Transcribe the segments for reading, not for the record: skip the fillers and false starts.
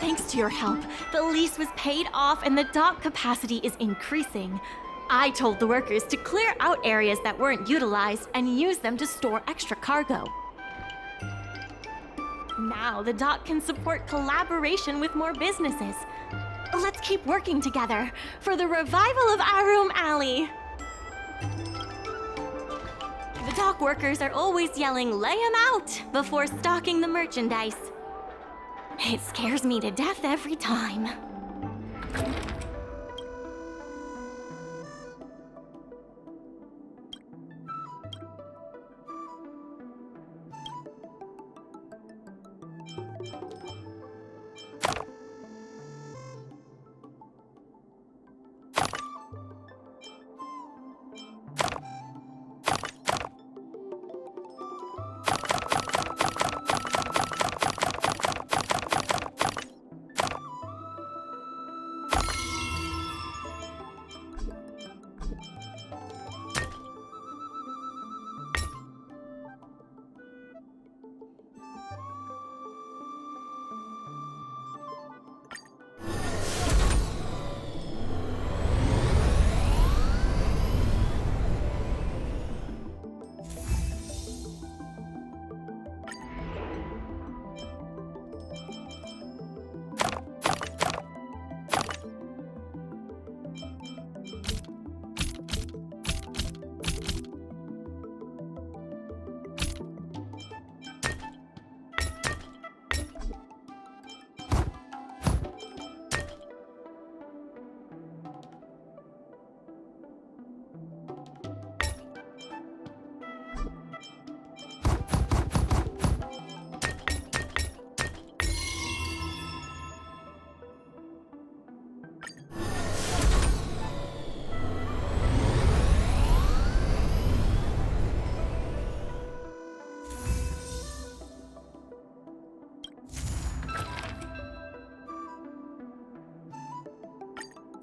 Thanks to your help, the lease was paid off and the dock capacity is increasing. I told the workers to clear out areas that weren't utilized and use them to store extra cargo. Now the dock can support collaboration with more businesses. Let's keep working together for the revival of Aurum Alley. The dock workers are always yelling, "Lay 'em out!" before stocking the merchandise. It scares me to death every time.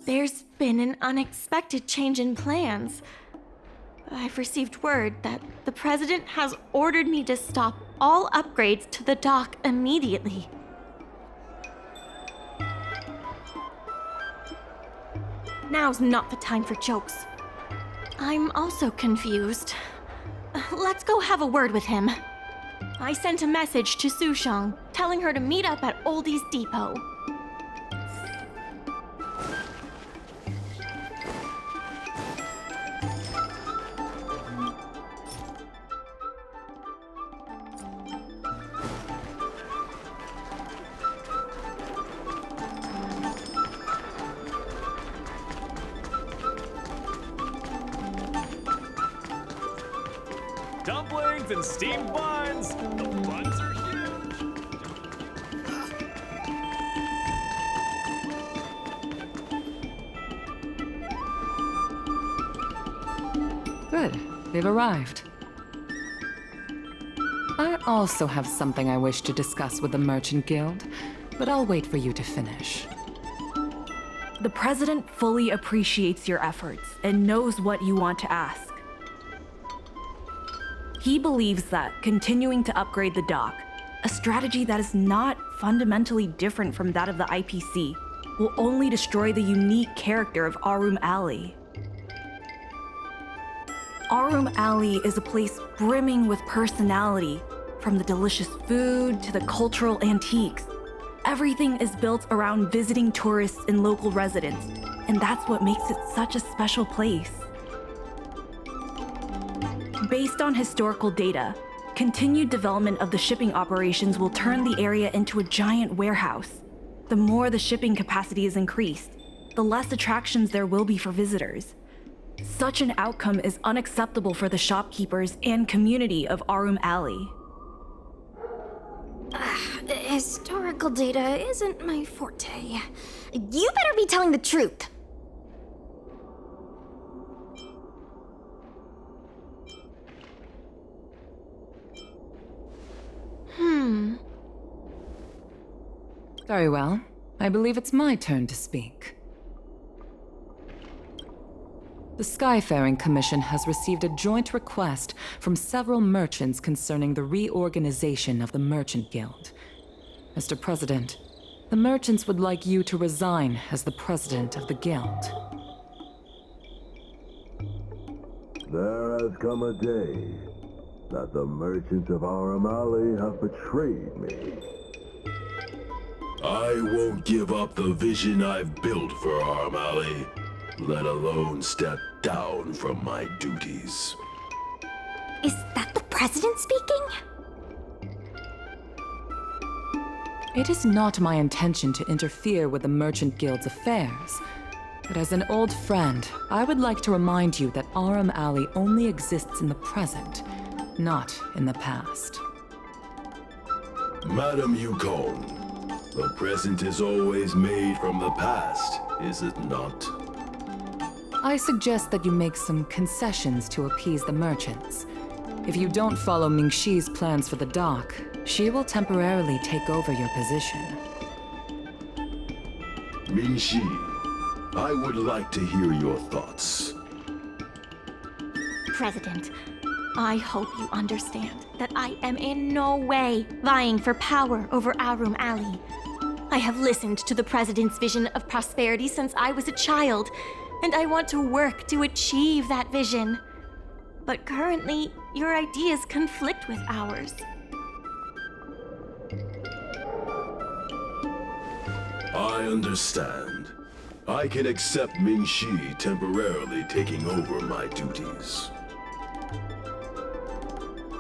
There's been an unexpected change in plans. I've received word that the president has ordered me to stop all upgrades to the dock immediately. Now's not the time for jokes. I'm also confused. Let's go have a word with him. I sent a message to Sushang, telling her to meet up at Oldie's Depot. Dumplings and steamed buns! The buns are huge! Good. They've arrived. I also have something I wish to discuss with the Merchant Guild, but I'll wait for you to finish. The President fully appreciates your efforts and knows what you want to ask. He believes that continuing to upgrade the dock, a strategy that is not fundamentally different from that of the IPC, will only destroy the unique character of Aurum Alley. Aurum Alley is a place brimming with personality, from the delicious food to the cultural antiques. Everything is built around visiting tourists and local residents, and that's what makes it such a special place. Based on historical data, continued development of the shipping operations will turn the area into a giant warehouse. The more the shipping capacity is increased, the less attractions there will be for visitors. Such an outcome is unacceptable for the shopkeepers and community of Aurum Alley. Historical data isn't my forte. You better be telling the truth. Very well. I believe it's my turn to speak. The Skyfaring Commission has received a joint request from several merchants concerning the reorganization of the Merchant Guild. Mr. President, The merchants would like you to resign as the president of the guild. There has come a day that the merchants of Aurum have betrayed me. I won't give up the vision I've built for Aurum, let alone step down from my duties. Is that the president speaking? It is not my intention to interfere with the Merchant Guild's affairs, but as an old friend, I would like to remind you that Aurum Alley only exists in the present, not in the past. Madam Yukon, the present is always made from the past, is it not? I suggest that you make some concessions to appease the merchants. If you don't follow Mingxi's plans for the dock, she will temporarily take over your position. Mingxi, I would like to hear your thoughts. President, I hope you understand that I am in no way vying for power over Aurum Alley. I have listened to the President's vision of prosperity since I was a child, and I want to work to achieve that vision. But currently, your ideas conflict with ours. I understand. I can accept Mingxi temporarily taking over my duties.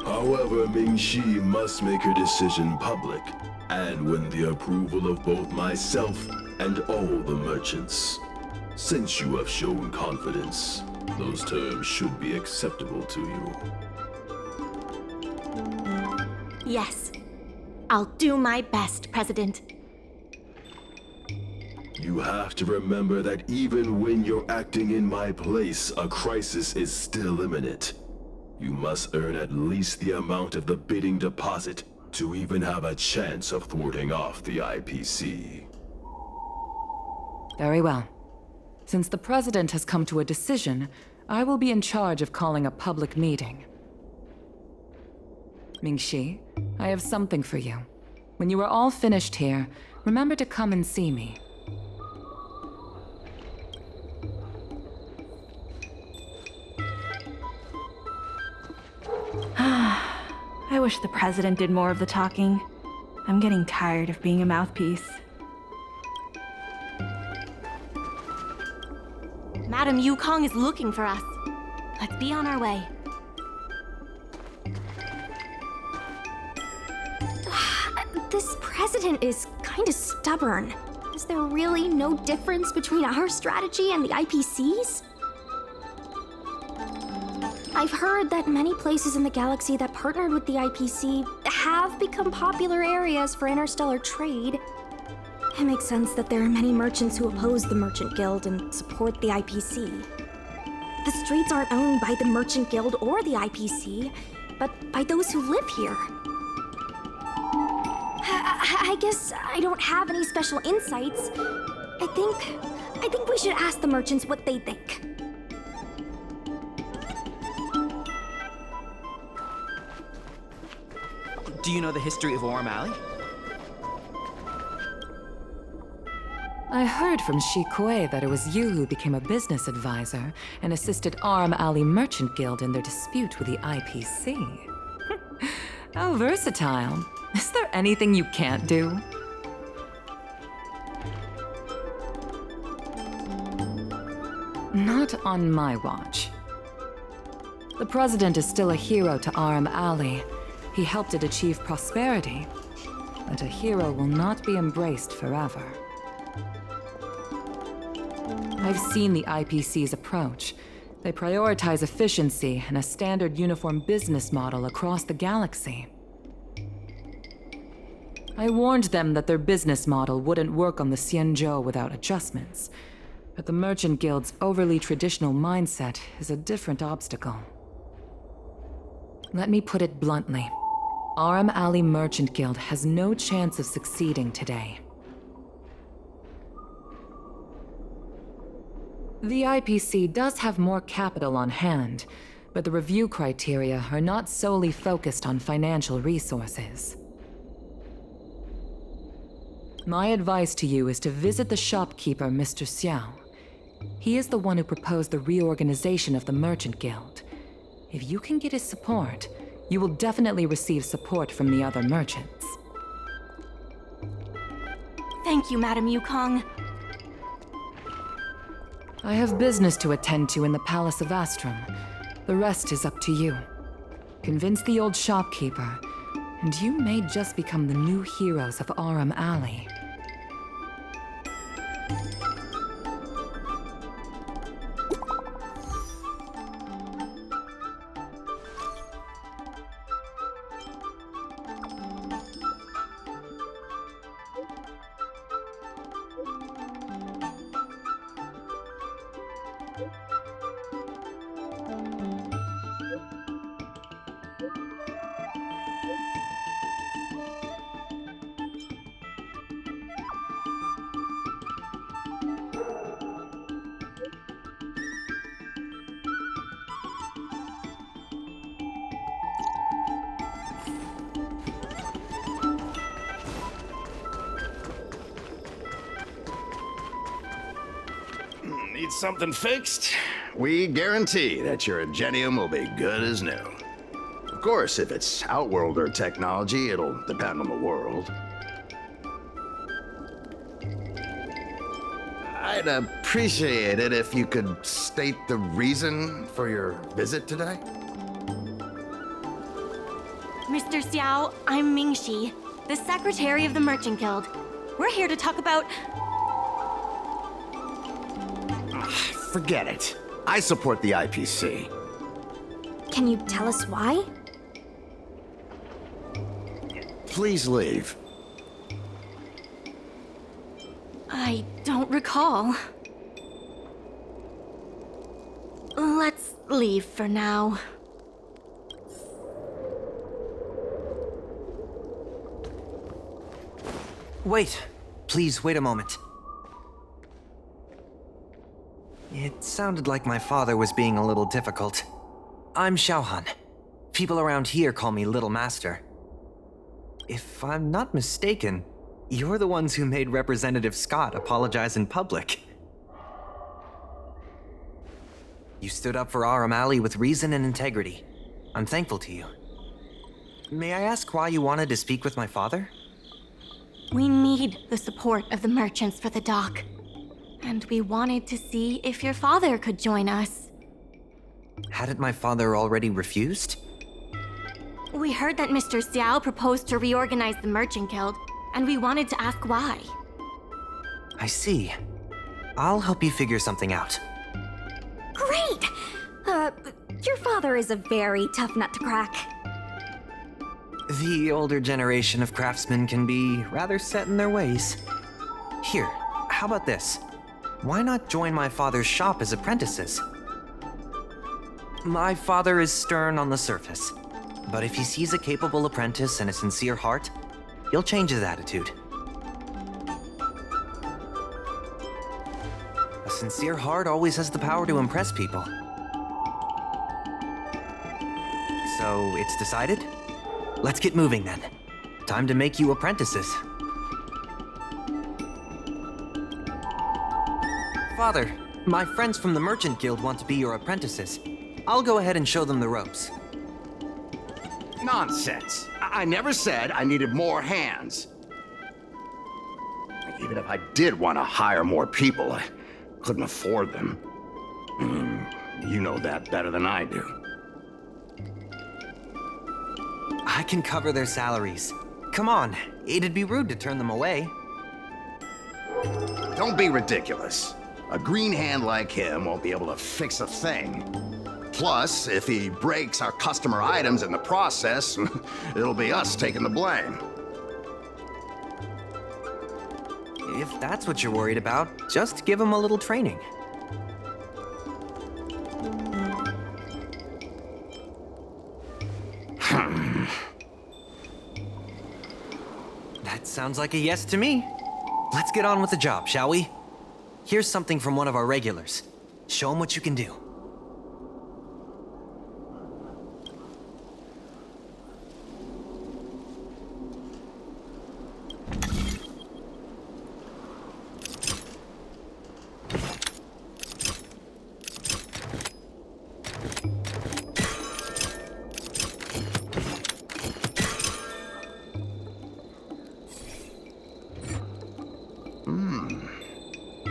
However, Mingxi must make her decision public, and win the approval of both myself and all the merchants. Since you have shown confidence, those terms should be acceptable to you. Yes, I'll do my best, President. You have to remember that even when you're acting in my place, a crisis is still imminent. You must earn at least the amount of the bidding deposit to even have a chance of thwarting off the IPC. Very well. Since the President has come to a decision, I will be in charge of calling a public meeting. Mingxi, I have something for you. When you are all finished here, remember to come and see me. I wish the president did more of the talking. I'm getting tired of being a mouthpiece. Madam Yukong is looking for us. Let's be on our way. This president is kinda stubborn. Is there really no difference between our strategy and the IPC's? I've heard that many places in the galaxy that partnered with the IPC have become popular areas for interstellar trade. It makes sense that there are many merchants who oppose the Merchant Guild and support the IPC. The streets aren't owned by the Merchant Guild or the IPC, but by those who live here. I guess I don't have any special insights. I think we should ask the merchants what they think. Do you know the history of Aurum Alley? I heard from Shi Kuei that it was you who became a business advisor and assisted Aurum Alley Merchant Guild in their dispute with the IPC. How versatile. Is there anything you can't do? Not on my watch. The President is still a hero to Aurum Alley. He helped it achieve prosperity, but a hero will not be embraced forever. I've seen the IPC's approach. They prioritize efficiency and a standard uniform business model across the galaxy. I warned them that their business model wouldn't work on the Xianzhou without adjustments, but the Merchant Guild's overly traditional mindset is a different obstacle. Let me put it bluntly. Aurum Alley Merchant Guild has no chance of succeeding today. The IPC does have more capital on hand, but the review criteria are not solely focused on financial resources. My advice to you is to visit the shopkeeper, Mr. Xiao. He is the one who proposed the reorganization of the Merchant Guild. If you can get his support, you will definitely receive support from the other merchants. Thank you, Madam Yukong. I have business to attend to in the Palace of Astrum. The rest is up to you. Convince the old shopkeeper, and you may just become the new heroes of Aurum Alley. Need something fixed? We guarantee that your Ingenium will be good as new. Of course, if it's Outworlder technology, it'll depend on the world. I'd appreciate it if you could state the reason for your visit today. Mr. Xiao, I'm Mingxi, the secretary of the Merchant Guild. We're here to talk about... Forget it. I support the IPC. Can you tell us why? Please leave. I don't recall. Let's leave for now. Wait. Please, wait a moment. It sounded like my father was being a little difficult. I'm Xiaohan. People around here call me Little Master. If I'm not mistaken, you're the ones who made Representative Scott apologize in public. You stood up for Aurum Alley with reason and integrity. I'm thankful to you. May I ask why you wanted to speak with my father? We need the support of the merchants for the dock. And we wanted to see if your father could join us. Hadn't my father already refused? We heard that Mr. Xiao proposed to reorganize the Merchant Guild, and we wanted to ask why. I see. I'll help you figure something out. Great! Your father is a very tough nut to crack. The older generation of craftsmen can be rather set in their ways. Here, how about this? Why not join my father's shop as apprentices? My father is stern on the surface, but if he sees a capable apprentice and a sincere heart, he'll change his attitude. A sincere heart always has the power to impress people. So, it's decided? Let's get moving then. Time to make you apprentices. Father, my friends from the Merchant Guild want to be your apprentices. I'll go ahead and show them the ropes. Nonsense. I never said I needed more hands. Even if I did want to hire more people, I couldn't afford them. You know that better than I do. I can cover their salaries. Come on, it'd be rude to turn them away. Don't be ridiculous. A green hand like him won't be able to fix a thing. Plus, if he breaks our customer items in the process, it'll be us taking the blame. If that's what you're worried about, just give him a little training. That sounds like a yes to me. Let's get on with the job, shall we? Here's something from one of our regulars. Show him what you can do.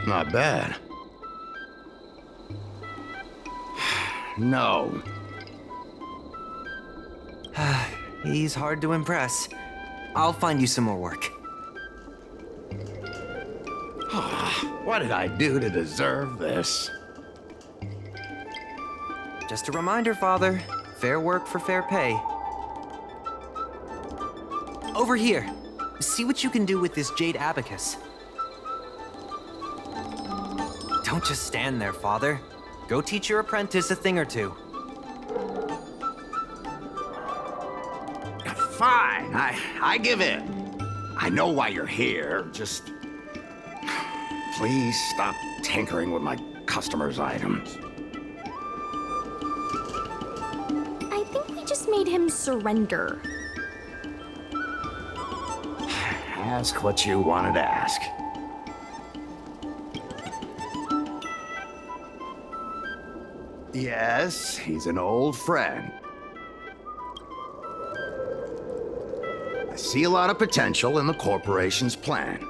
Not bad. No. He's hard to impress. I'll find you some more work. What did I do to deserve this? Just a reminder, Father. Fair work for fair pay. Over here. See what you can do with this jade abacus. Don't just stand there, Father. Go teach your apprentice a thing or two. Fine, I give in. I know why you're here, just... Please stop tinkering with my customers' items. I think we just made him surrender. Ask what you wanted to ask. Yes, he's an old friend. I see a lot of potential in the corporation's plan.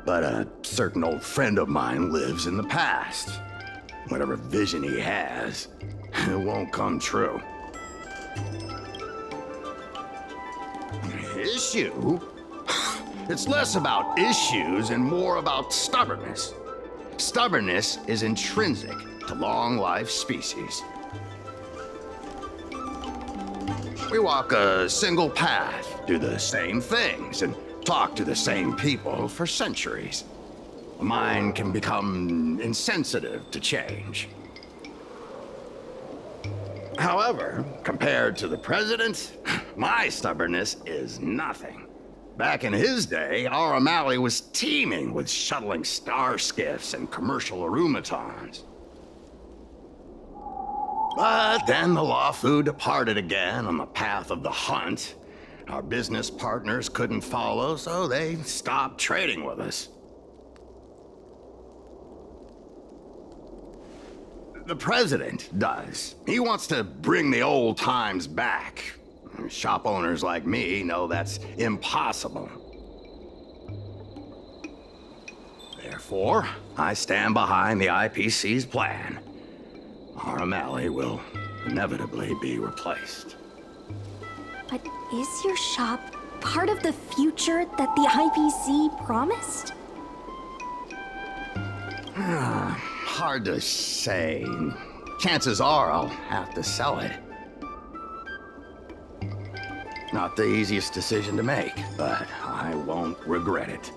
But a certain old friend of mine lives in the past. Whatever vision he has, it won't come true. Issue? It's less about issues and more about stubbornness. Stubbornness is intrinsic to long-life species. We walk a single path, do the same things, and talk to the same people for centuries. A mind can become insensitive to change. However, compared to the president, my stubbornness is nothing. Back in his day, Aurum was teeming with shuttling star skiffs and commercial automatons. But then the Lawfu departed again on the path of the hunt. Our business partners couldn't follow, so they stopped trading with us. The president does. He wants to bring the old times back. Shop owners like me know that's impossible. Therefore, I stand behind the IPC's plan. Aurum will inevitably be replaced. But is your shop part of the future that the IPC promised? Hard to say. Chances are I'll have to sell it. Not the easiest decision to make, but I won't regret it.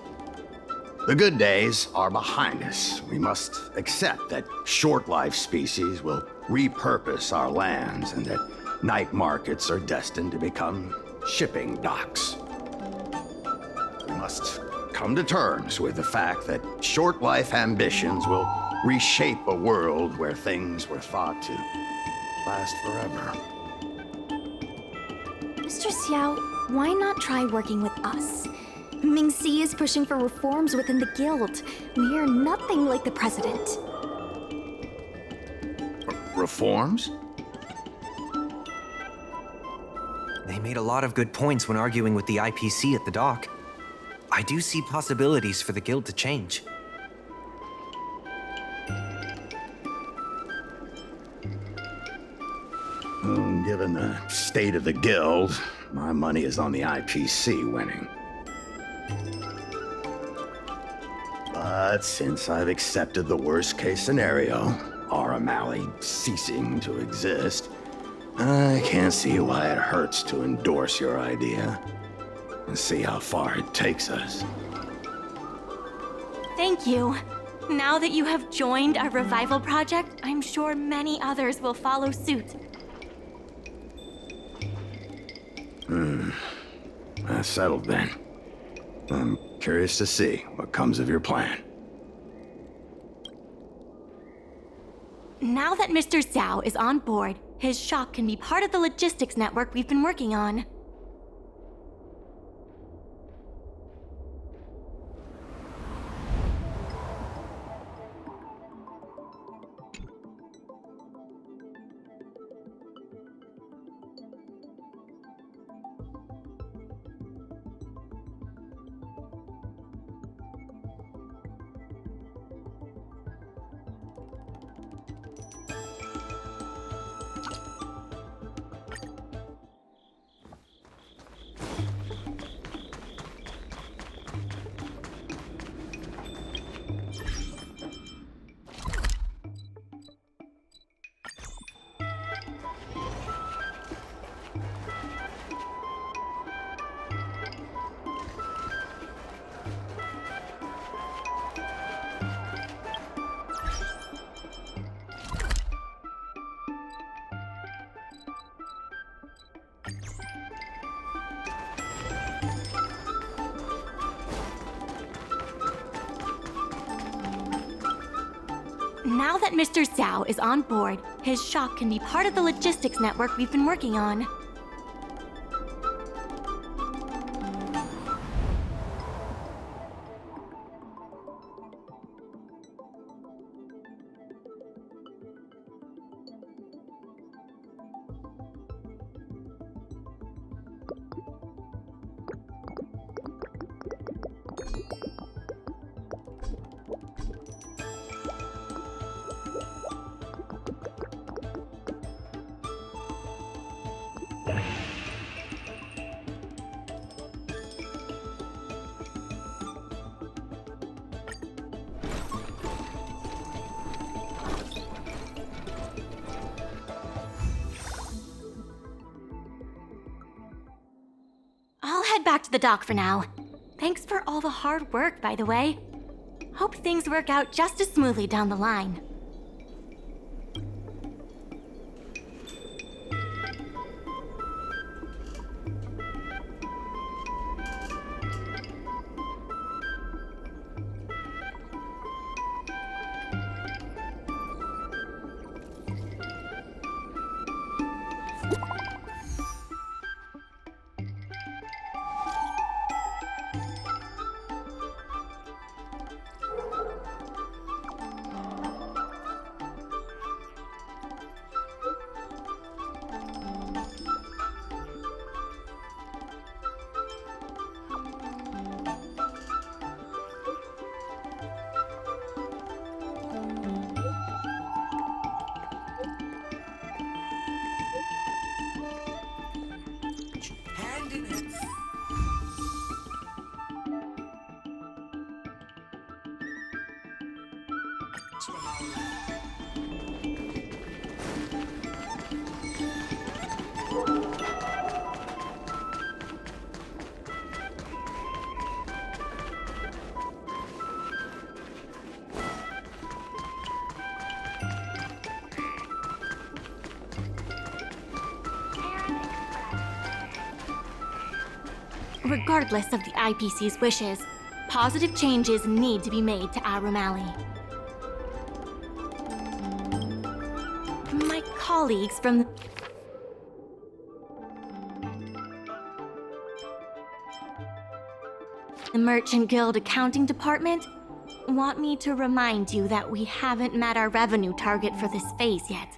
The good days are behind us. We must accept that short-life species will repurpose our lands and that night markets are destined to become shipping docks. We must come to terms with the fact that short-life ambitions will reshape a world where things were thought to last forever. Mr. Xiao, why not try working with us? Mingxi is pushing for reforms within the guild. We are nothing like the president. Reforms? They made a lot of good points when arguing with the IPC at the dock. I do see possibilities for the guild to change. Given the state of the guild, my money is on the IPC winning. But since I've accepted the worst-case scenario, Aurum ceasing to exist, I can't see why it hurts to endorse your idea and see how far it takes us. Thank you. Now that you have joined our revival project, I'm sure many others will follow suit. That's settled then. I'm curious to see what comes of your plan. Now that Mr. Zhao is on board, his shop can be part of the logistics network we've been working on. Now that Mr. Zhao is on board, his shop can be part of the logistics network we've been working on. I'll head back to the dock for now. Thanks for all the hard work, by the way. Hope things work out just as smoothly down the line. Regardless of the IPC's wishes, positive changes need to be made to Aurum Alley. My colleagues from the Merchant Guild Accounting Department want me to remind you that we haven't met our revenue target for this phase yet.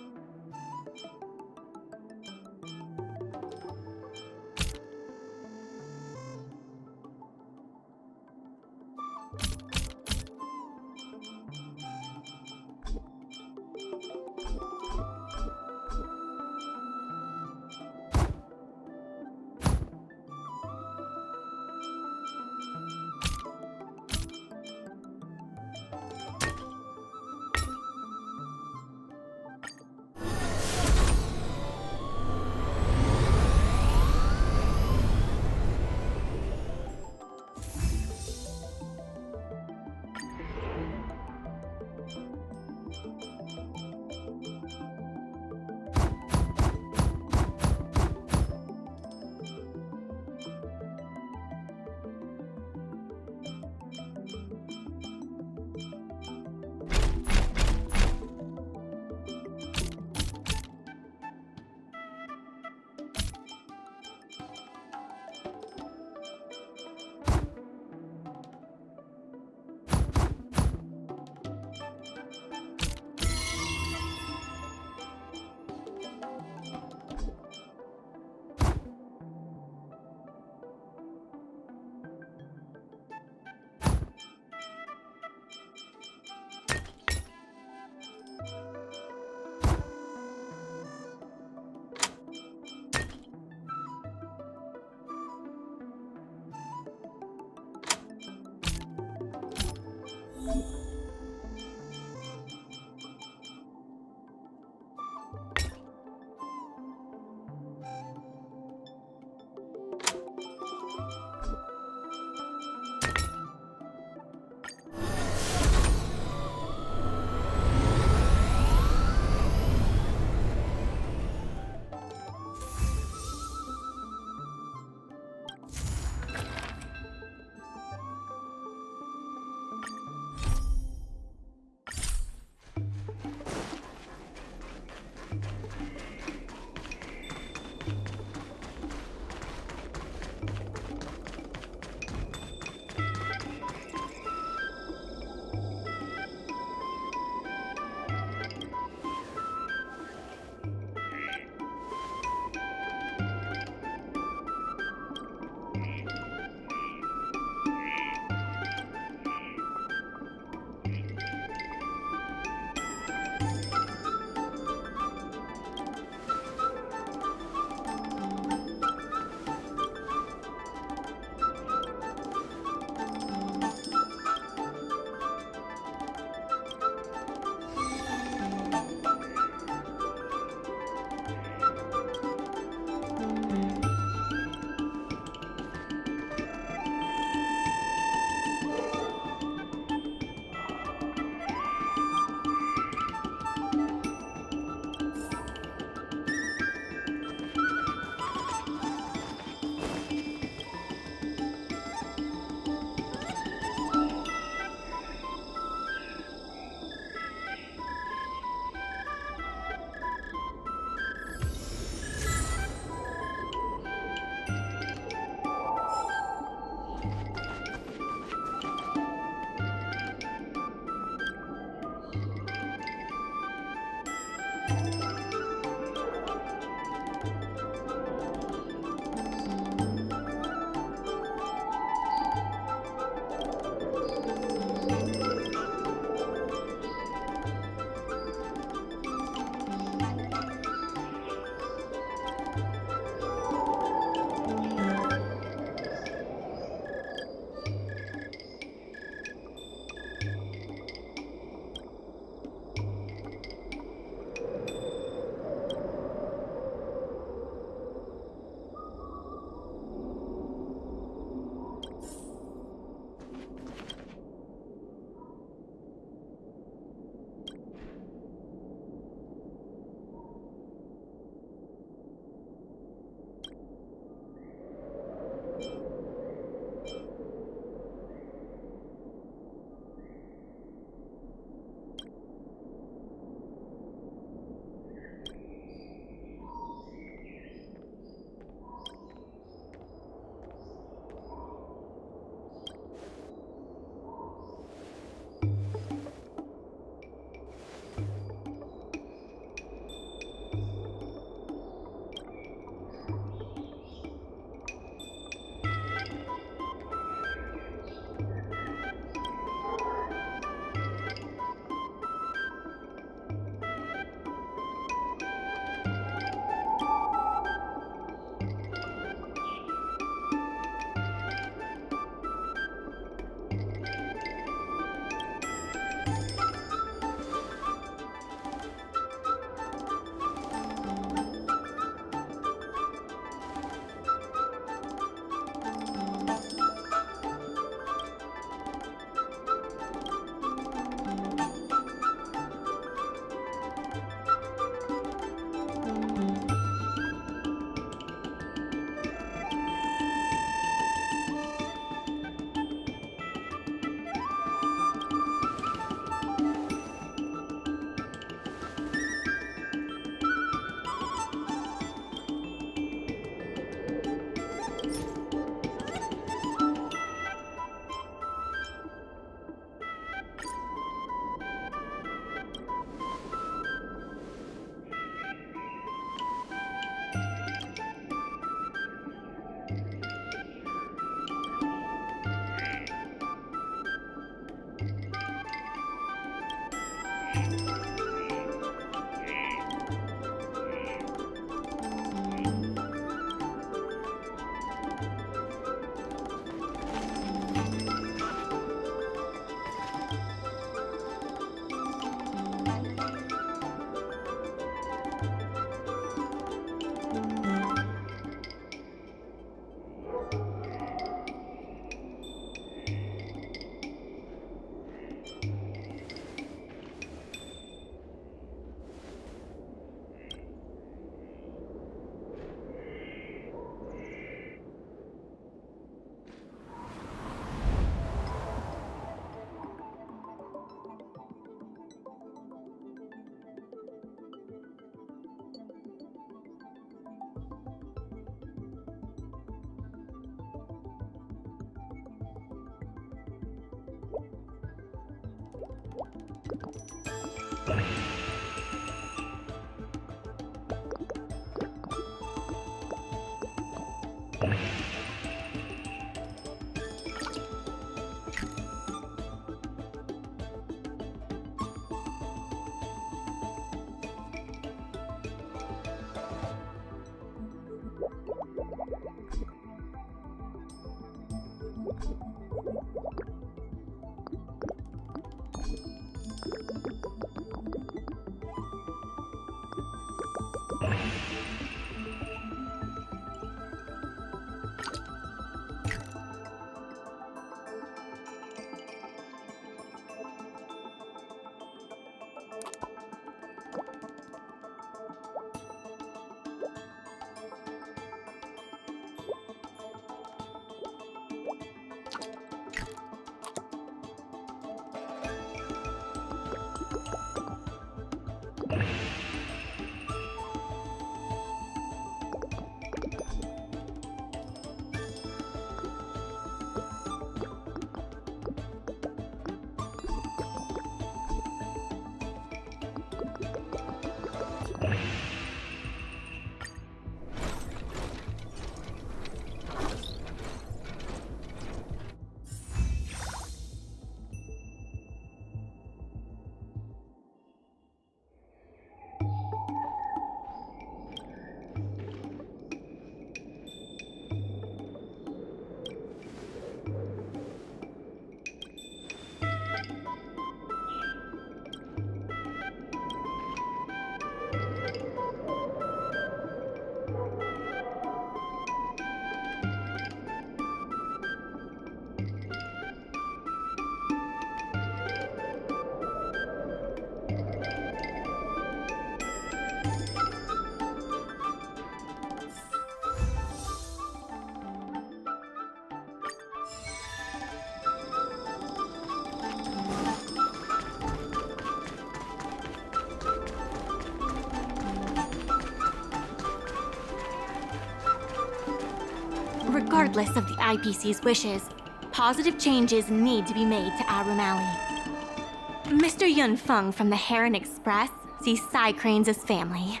regardless of the IPC's wishes, positive changes need to be made to Aurum Alley. Mr. Yun Feng from the Heron Express sees Psy Cranes as family,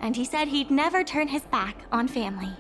and he said he'd never turn his back on family.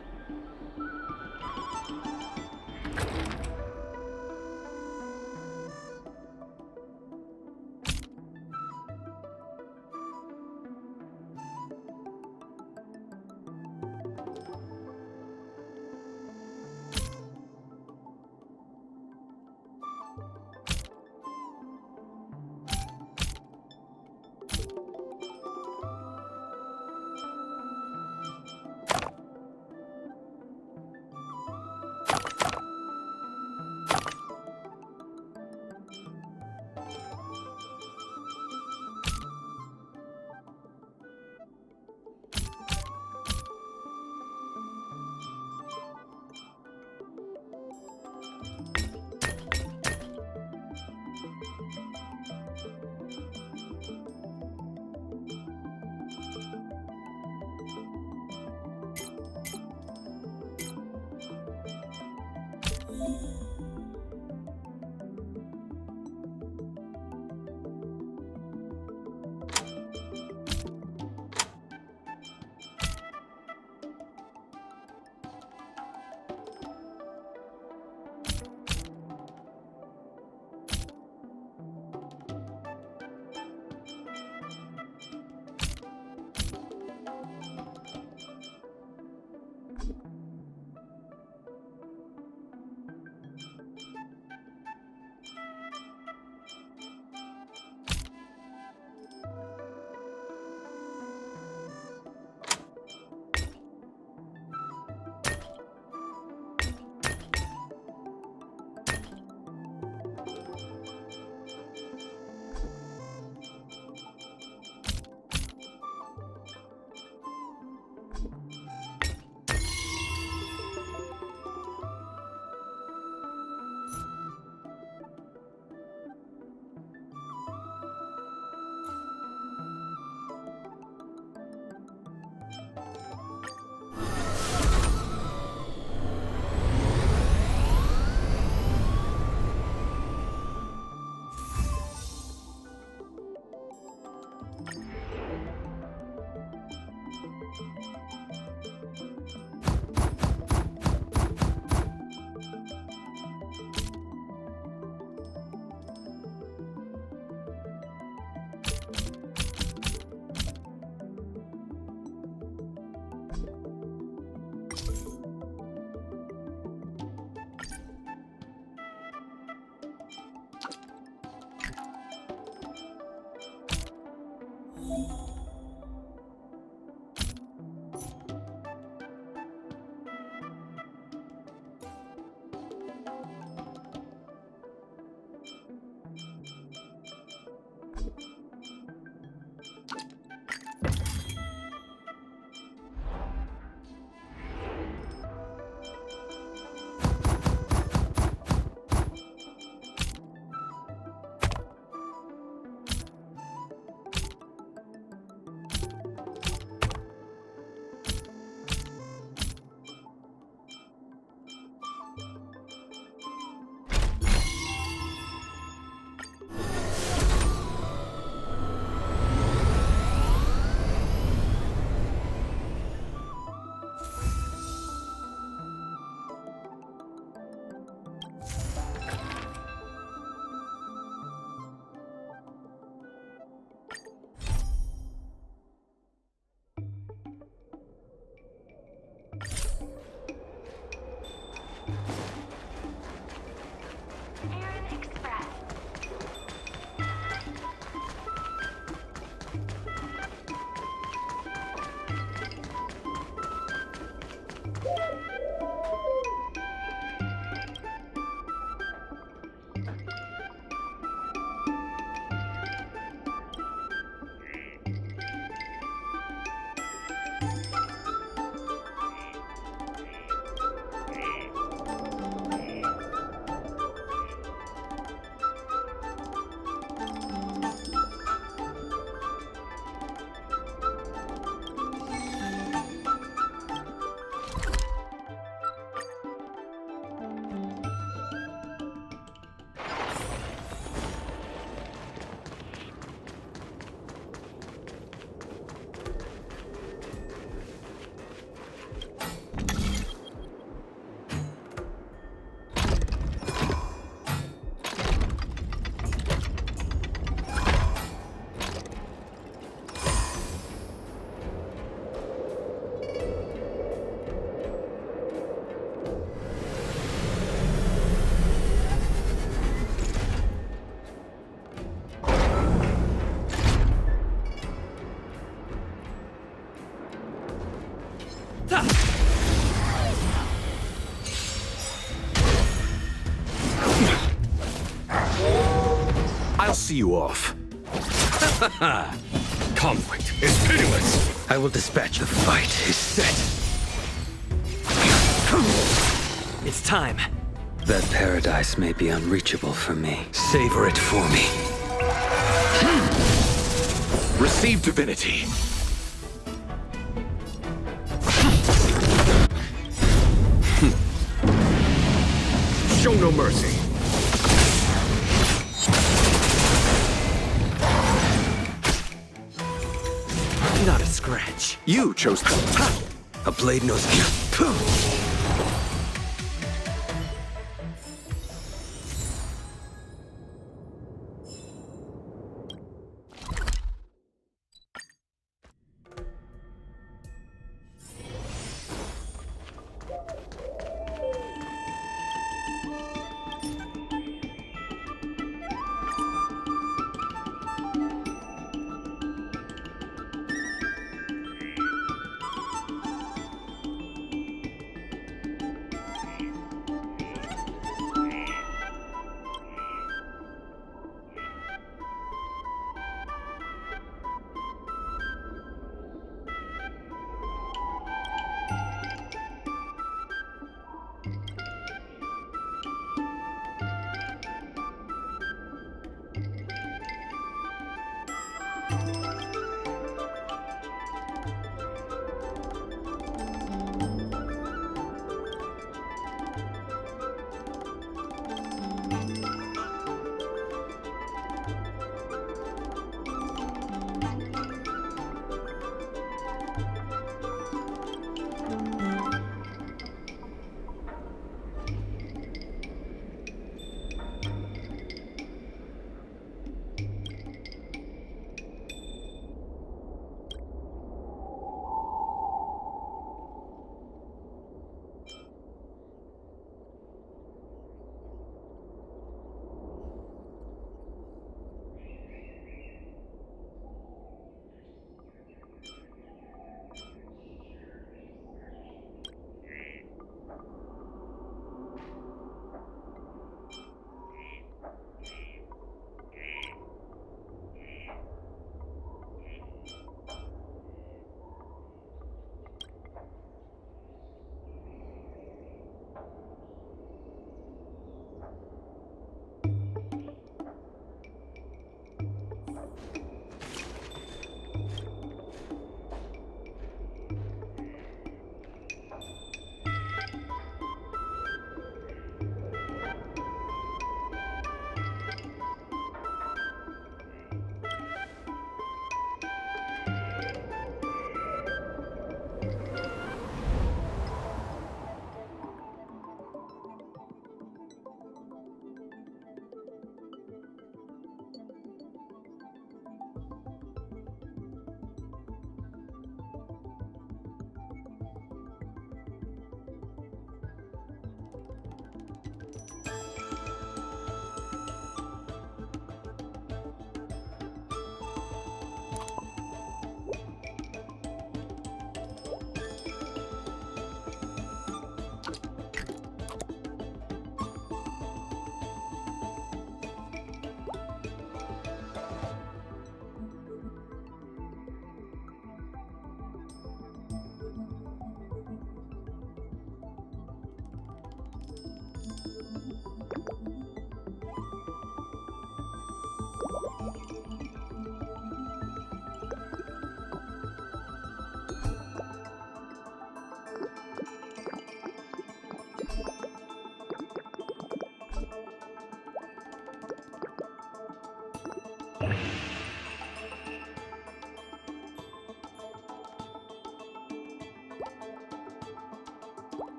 I'll see you off. Conflict is pitiless. I will dispatch. The fight is set. It's time. That paradise may be unreachable for me. Savor it for me. Receive divinity. Show no mercy. Not a scratch. You chose to. A blade knows you.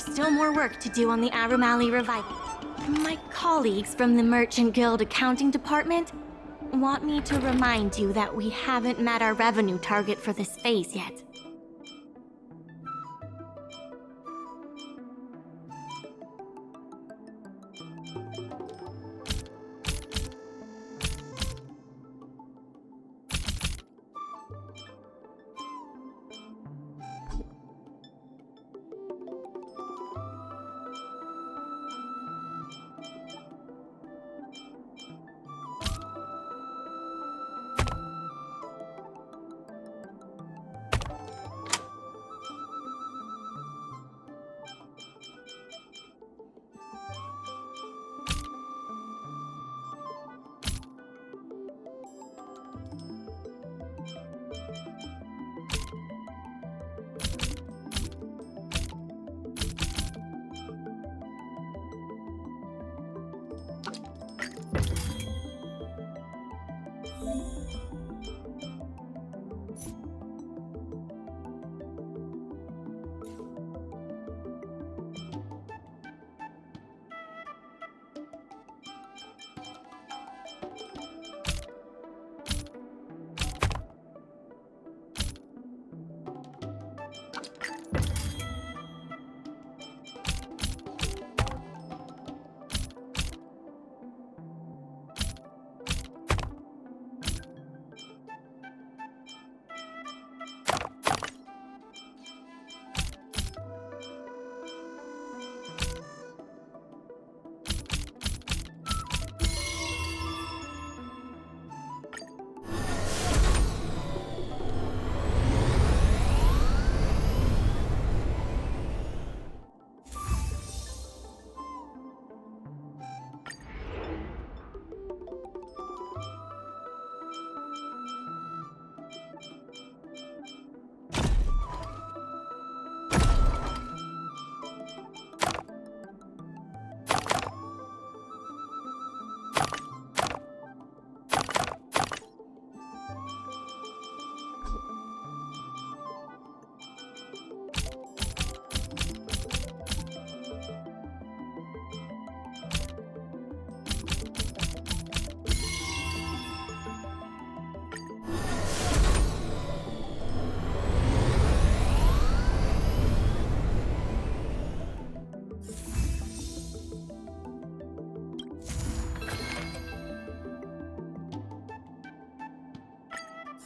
there's still more work to do on the Aurum Alley revival. My colleagues from the Merchant Guild accounting department want me to remind you that we haven't met our revenue target for this phase yet.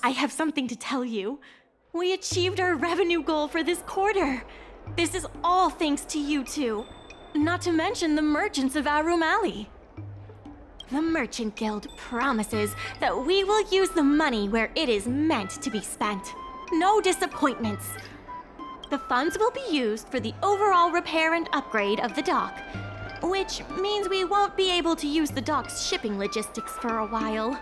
I have something to tell you. We achieved our revenue goal for this quarter. This is all thanks to you two. Not to mention the merchants of Aurum Alley. The Merchant Guild promises that we will use the money where it is meant to be spent. No disappointments. The funds will be used for the overall repair and upgrade of the dock, which means we won't be able to use the dock's shipping logistics for a while.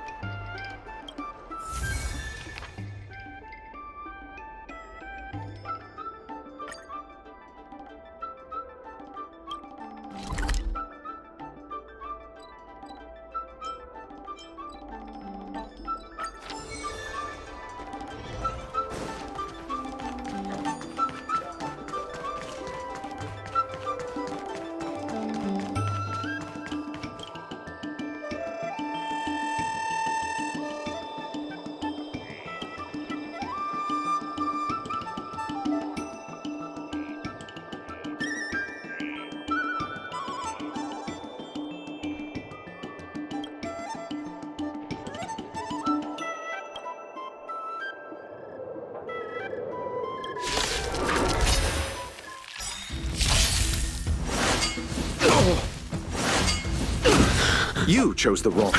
You chose the wrong.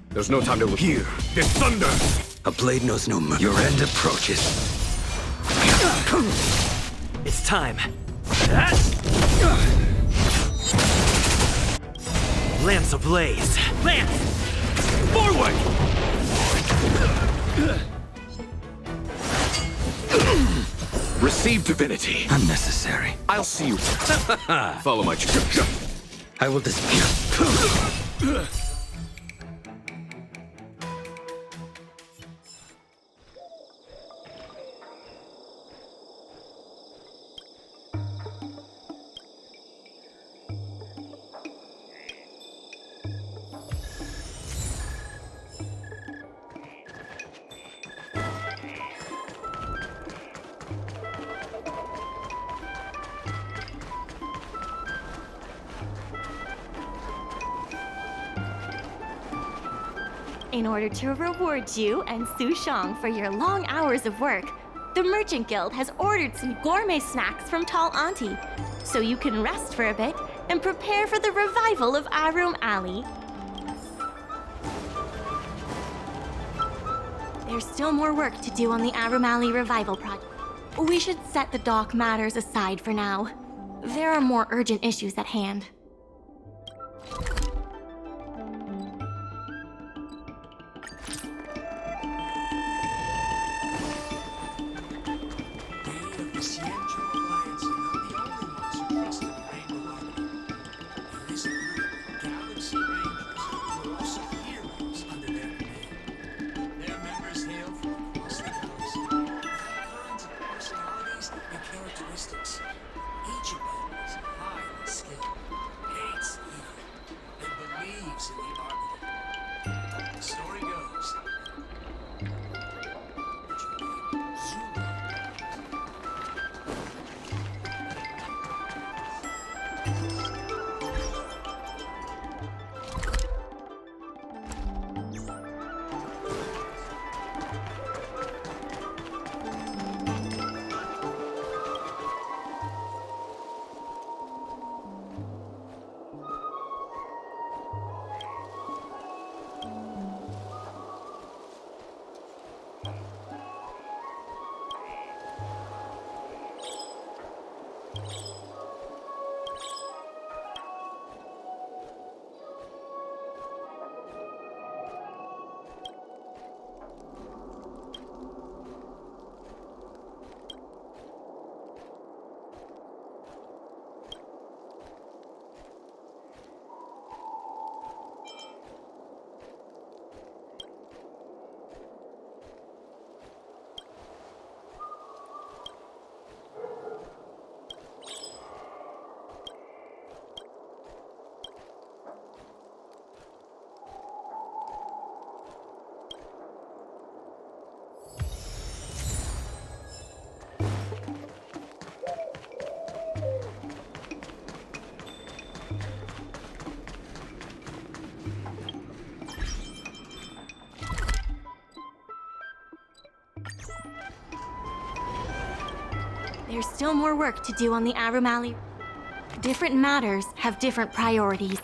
There's no time to hear this thunder. A blade knows no mercy. Your end approaches. It's time. Lance ablaze. Lance! Forward! Receive divinity. Unnecessary. I'll see you. Follow my I will dispute. In order to reward you and Sushang for your long hours of work, the Merchant Guild has ordered some gourmet snacks from Tall Auntie, so you can rest for a bit and prepare for the revival of Aurum Alley. There's still more work to do on the Aurum Alley revival project. We should set the dock matters aside for now. There are more urgent issues at hand. There's still more work to do on the Aurum Alley. Different matters have different priorities.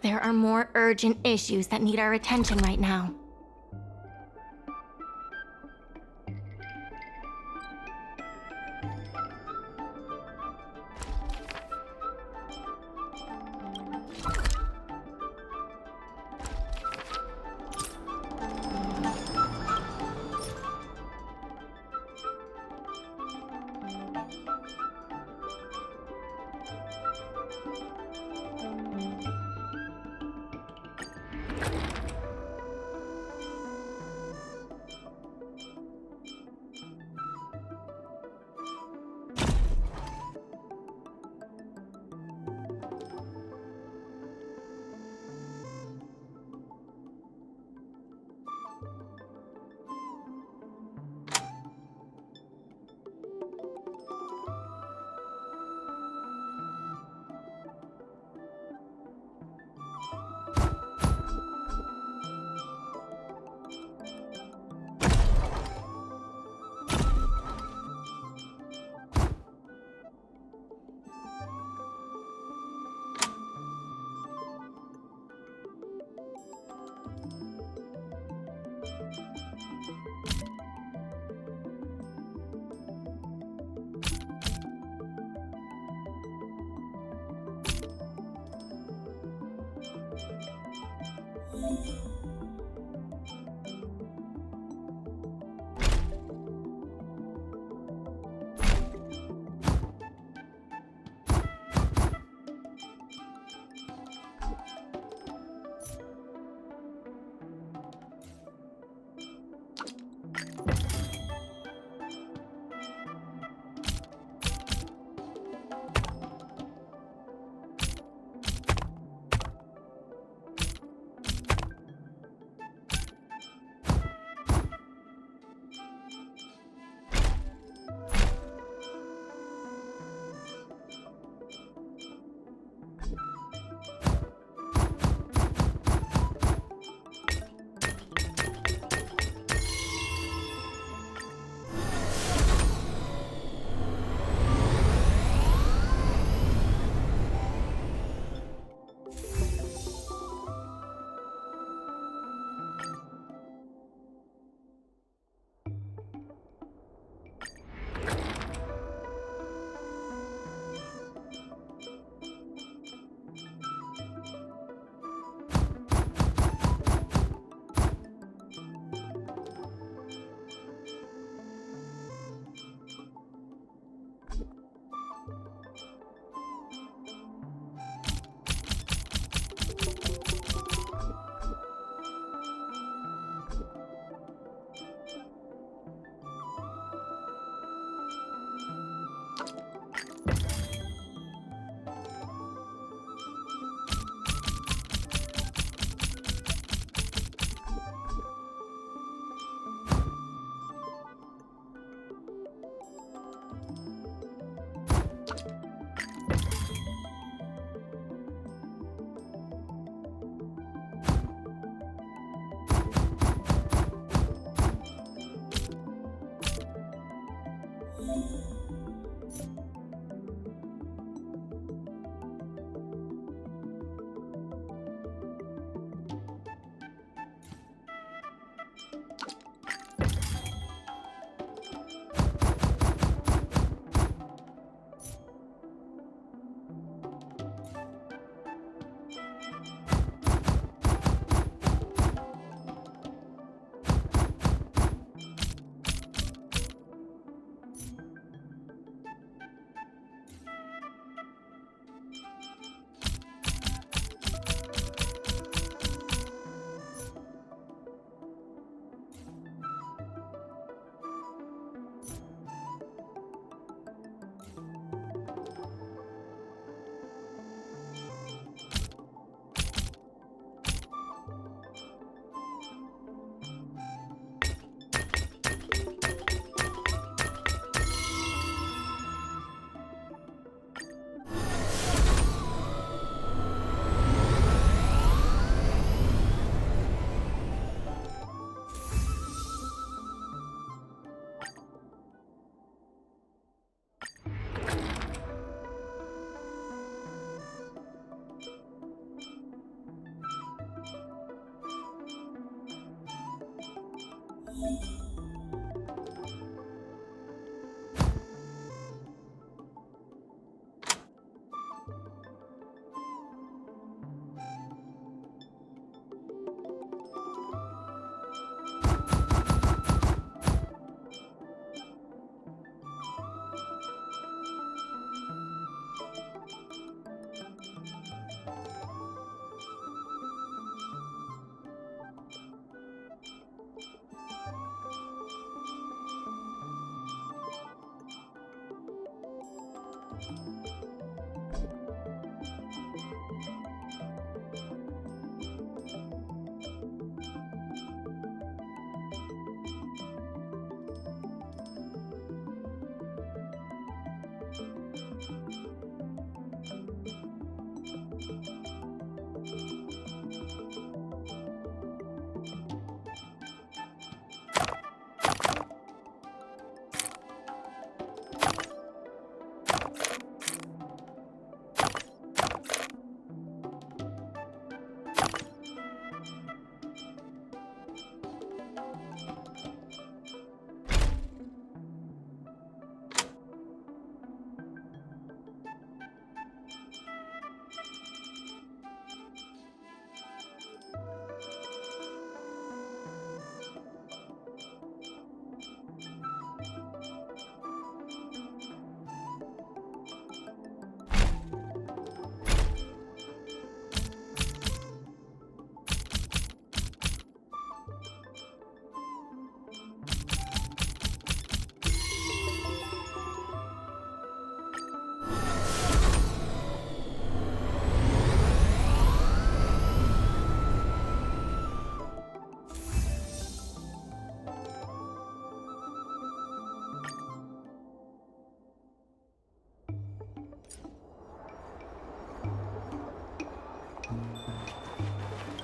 There are more urgent issues that need our attention right now.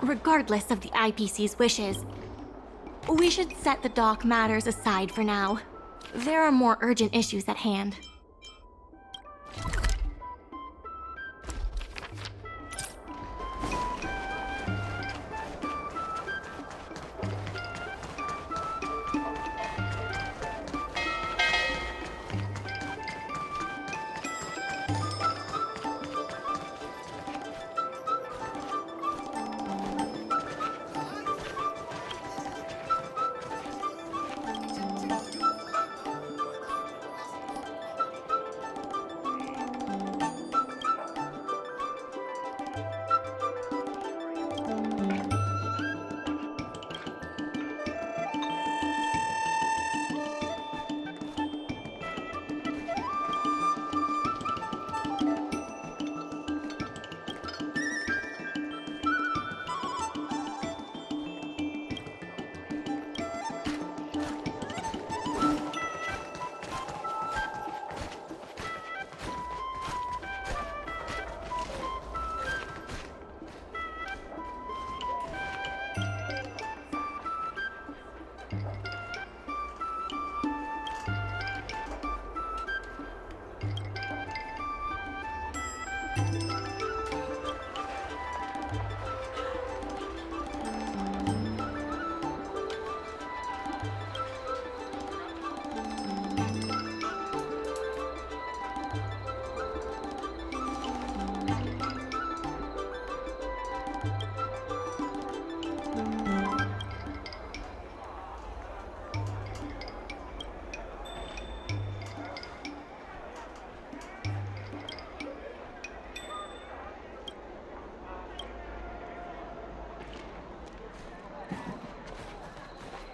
Regardless of the IPC's wishes, we should set the dock matters aside for now. There are more urgent issues at hand.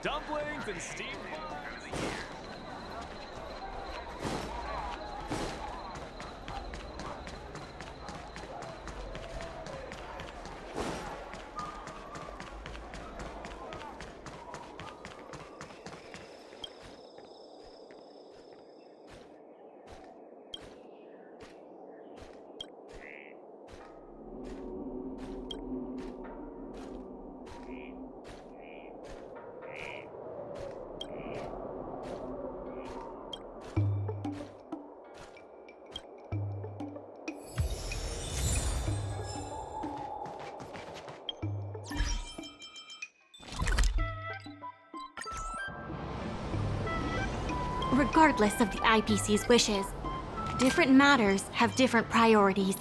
Dumplings and steamed regardless of the IPC's wishes. Different matters have different priorities.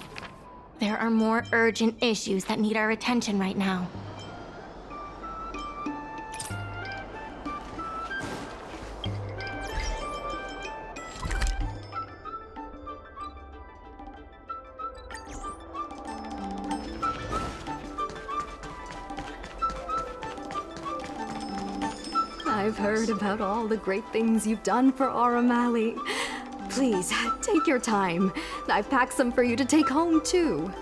There are more urgent issues that need our attention right now. I've heard about all the great things you've done for Aurum Alley. Please, take your time. I've packed some for you to take home, too.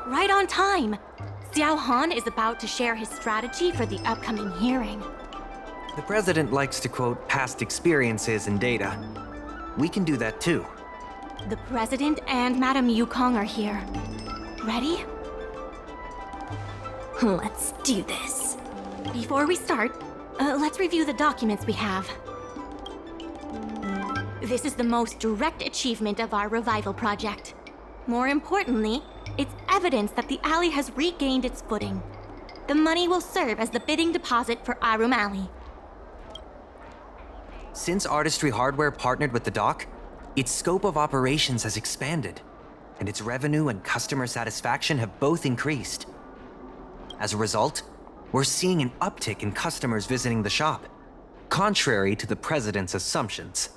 Right on time! Xiao Han is about to share his strategy for the upcoming hearing. The president likes to quote past experiences and data. We can do that too. The president and Madame Yukong are here. Ready? Let's do this. Before we start, let's review the documents we have. This is the most direct achievement of our revival project. More importantly, it's evidence that the alley has regained its footing. The money will serve as the bidding deposit for Aurum Alley. Since Artistry Hardware partnered with the dock, its scope of operations has expanded, and its revenue and customer satisfaction have both increased. As a result, we're seeing an uptick in customers visiting the shop, contrary to the president's assumptions.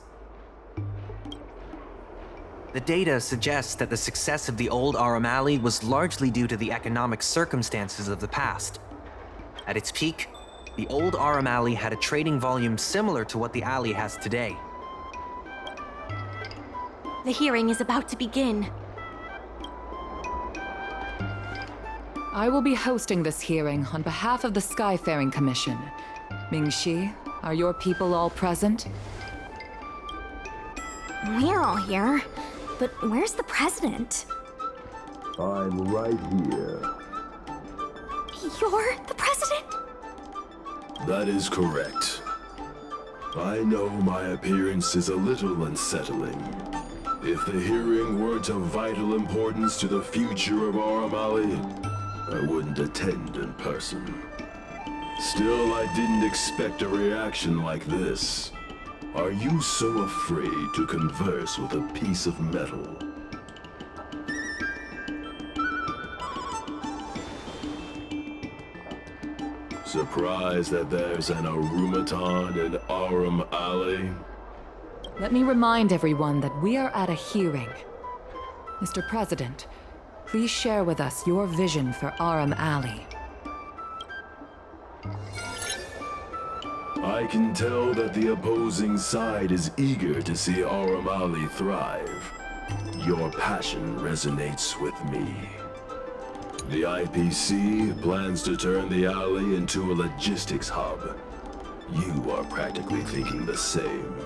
The data suggests that the success of the old Aurum Alley was largely due to the economic circumstances of the past. At its peak, the old Aurum Alley had a trading volume similar to what the alley has today. The hearing is about to begin. I will be hosting this hearing on behalf of the Skyfaring Commission. Mingxi, are your people all present? We're all here, but where's the president? I'm right here. You're the president? That is correct. I know my appearance is a little unsettling. If the hearing weren't of vital importance to the future of Aurum Alley, I wouldn't attend in person. Still, I didn't expect a reaction like this. Are you so afraid to converse with a piece of metal? Surprised that there's an Aurumaton in Aurum Alley? Let me remind everyone that we are at a hearing. Mr. President, please share with us your vision for Aurum Alley. I can tell that the opposing side is eager to see Aurum Alley thrive. Your passion resonates with me. The IPC plans to turn the alley into a logistics hub. You are practically thinking the same.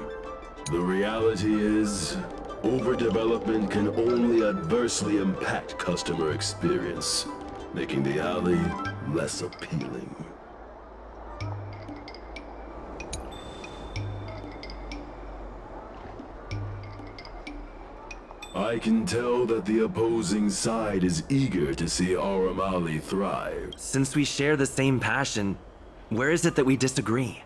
The reality is, overdevelopment can only adversely impact customer experience, making the alley less appealing. I can tell that the opposing side is eager to see Aurum Alley thrive. Since we share the same passion, where is it that we disagree?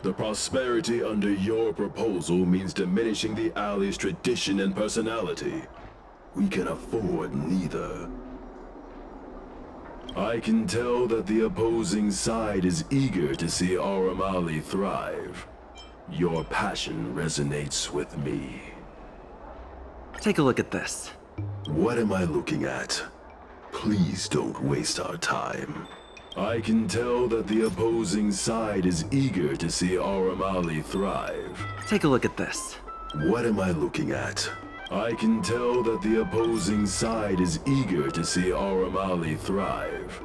The prosperity under your proposal means diminishing the alley's tradition and personality. We can afford neither. I can tell that the opposing side is eager to see Aurum Alley thrive. Your passion resonates with me. Take a look at this. What am I looking at? Please don't waste our time. I can tell that the opposing side is eager to see Aurum Alley thrive. Take a look at this. What am I looking at? I can tell that the opposing side is eager to see Aurum thrive.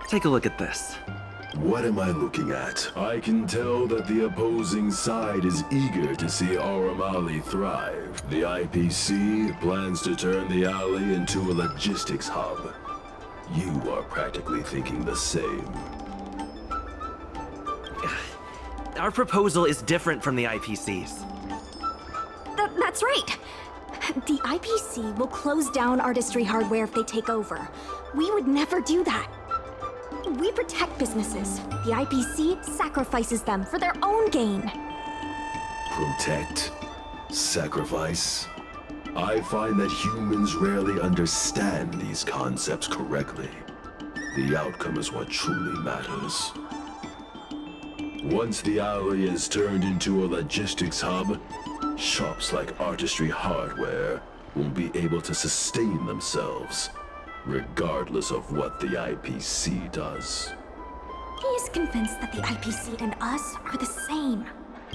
Take a look at this. What am I looking at? I can tell that the opposing side is eager to see Aurum thrive. The IPC plans to turn the alley into a logistics hub. You are practically thinking the same. Our proposal is different from the IPC's. That's right. The IPC will close down Artistry Hardware if they take over. We would never do that. We protect businesses. The IPC sacrifices them for their own gain. Protect? Sacrifice? I find that humans rarely understand these concepts correctly. The outcome is what truly matters. Once the alley is turned into a logistics hub, shops like Artistry Hardware will be able to sustain themselves, regardless of what the IPC does. He is convinced that the IPC and us are the same.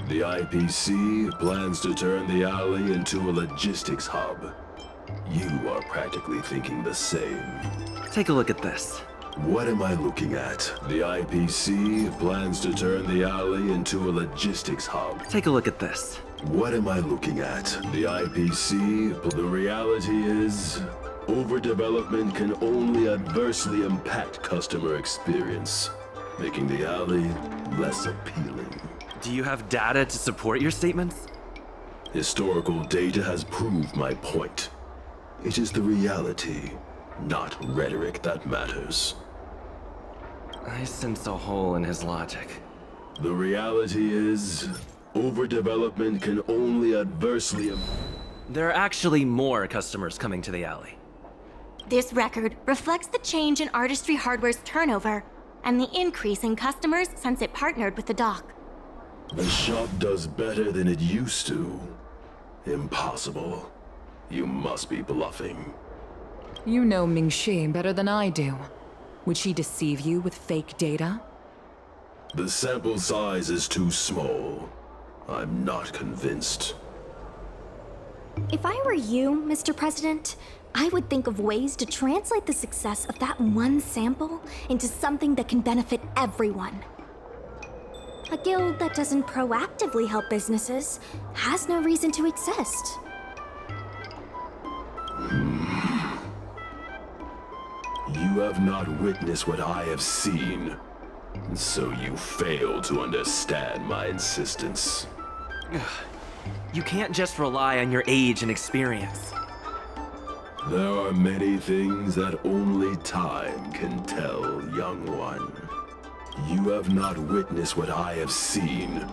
The IPC plans to turn the alley into a logistics hub. You are practically thinking the same. Take a look at this. What am I looking at? The IPC plans to turn the alley into a logistics hub. Take a look at this. What am I looking at? The IPC, the reality is, overdevelopment can only adversely impact customer experience, making the alley less appealing. Do you have data to support your statements? Historical data has proved my point. It is the reality, not rhetoric, that matters. I sense a hole in his logic. The reality is, overdevelopment can only adversely... There are actually more customers coming to the alley. This record reflects the change in Artistry Hardware's turnover and the increase in customers since it partnered with the dock. The shop does better than it used to. Impossible. You must be bluffing. You know Mingxi better than I do. Would she deceive you with fake data? The sample size is too small. I'm not convinced. If I were you, Mr. President, I would think of ways to translate the success of that one sample into something that can benefit everyone. A guild that doesn't proactively help businesses has no reason to exist. You have not witnessed what I have seen, so you fail to understand my insistence. You can't just rely on your age and experience. There are many things that only time can tell, young one. You have not witnessed what I have seen,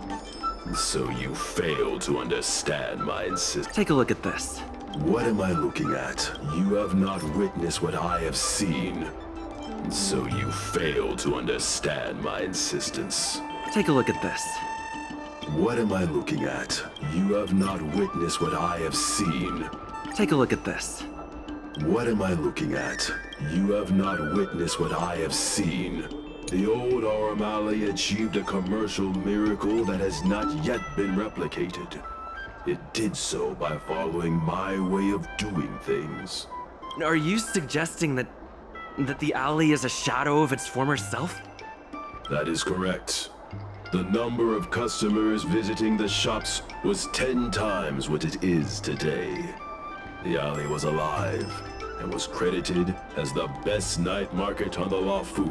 so you fail to understand my insistence. Take a look at this. What am I looking at? You have not witnessed what I have seen, so you fail to understand my insistence. Take a look at this. What am I looking at? You have not witnessed what I have seen. Take a look at this. What am I looking at? You have not witnessed what I have seen. The old Aurum achieved a commercial miracle that has not yet been replicated. It did so by following my way of doing things. Are you suggesting that the alley is a shadow of its former self? That is correct. The number of customers visiting the shops was 10 times what it is today. The alley was alive and was credited as the best night market on the Luofu.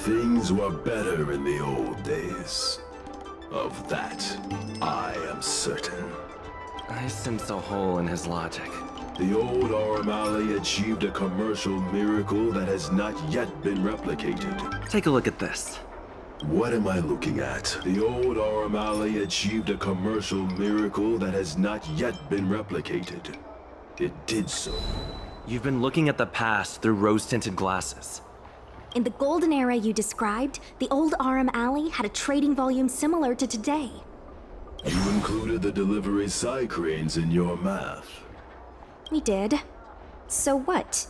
Things were better in the old days. Of that, I am certain. I sense a hole in his logic. The old Aurum achieved a commercial miracle that has not yet been replicated. Take a look at this. What am I looking at? The old Aurum achieved a commercial miracle that has not yet been replicated. It did so. You've been looking at the past through rose-tinted glasses. In the golden era you described, the old Aurum Alley had a trading volume similar to today. You included the delivery side cranes in your math. We did. So what?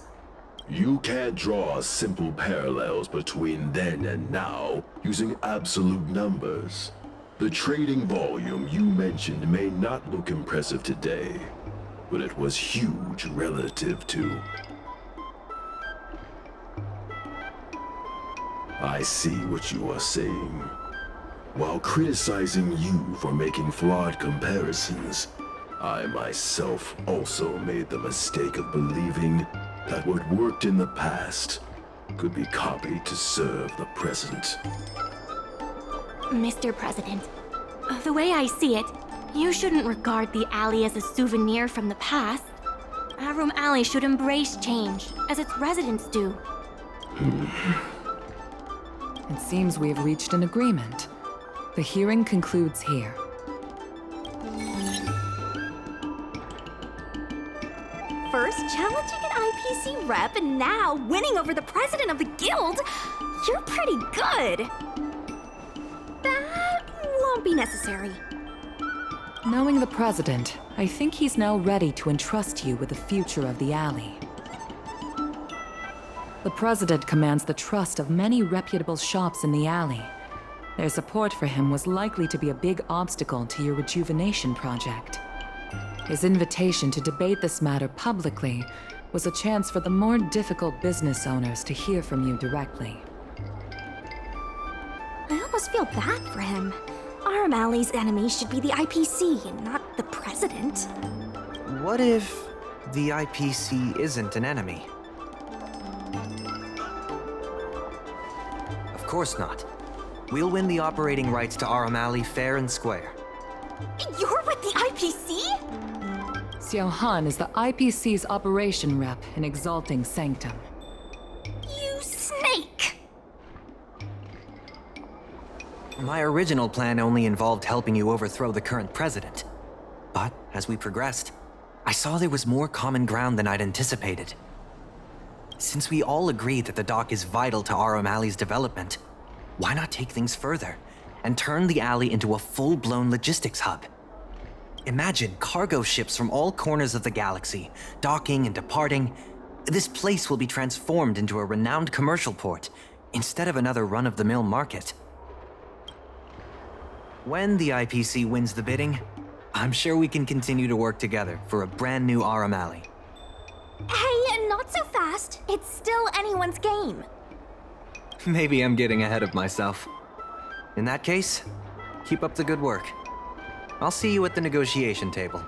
You can't draw simple parallels between then and now using absolute numbers. The trading volume you mentioned may not look impressive today, but it was huge relative to... I see what you are saying. While criticizing you for making flawed comparisons, I myself also made the mistake of believing that what worked in the past could be copied to serve the present. Mr. President, the way I see it, you shouldn't regard the alley as a souvenir from the past. Aurum Alley should embrace change, as its residents do. It seems we have reached an agreement. The hearing concludes here. First challenging an IPC rep and now winning over the president of the guild. You're pretty good. That won't be necessary. Knowing the president, I think he's now ready to entrust you with the future of the alley. The president commands the trust of many reputable shops in the alley. Their support for him was likely to be a big obstacle to your rejuvenation project. His invitation to debate this matter publicly was a chance for the more difficult business owners to hear from you directly. I almost feel bad for him. Aurum Alley's enemy should be the IPC and not the president. What if the IPC isn't an enemy? Of course not. We'll win the operating rights to Aurum Alley fair and square. You're with the IPC? Xiao Han is the IPC's operation rep in Exalting Sanctum. You snake! My original plan only involved helping you overthrow the current president. But as we progressed, I saw there was more common ground than I'd anticipated. Since we all agree that the dock is vital to Aurum Alley's development, why not take things further and turn the alley into a full-blown logistics hub? Imagine cargo ships from all corners of the galaxy, docking and departing. This place will be transformed into a renowned commercial port, instead of another run-of-the-mill market. When the IPC wins the bidding, I'm sure we can continue to work together for a brand new Aurum Alley. Hey, not so fast. It's still anyone's game. Maybe I'm getting ahead of myself. In that case, keep up the good work. I'll see you at the negotiation table.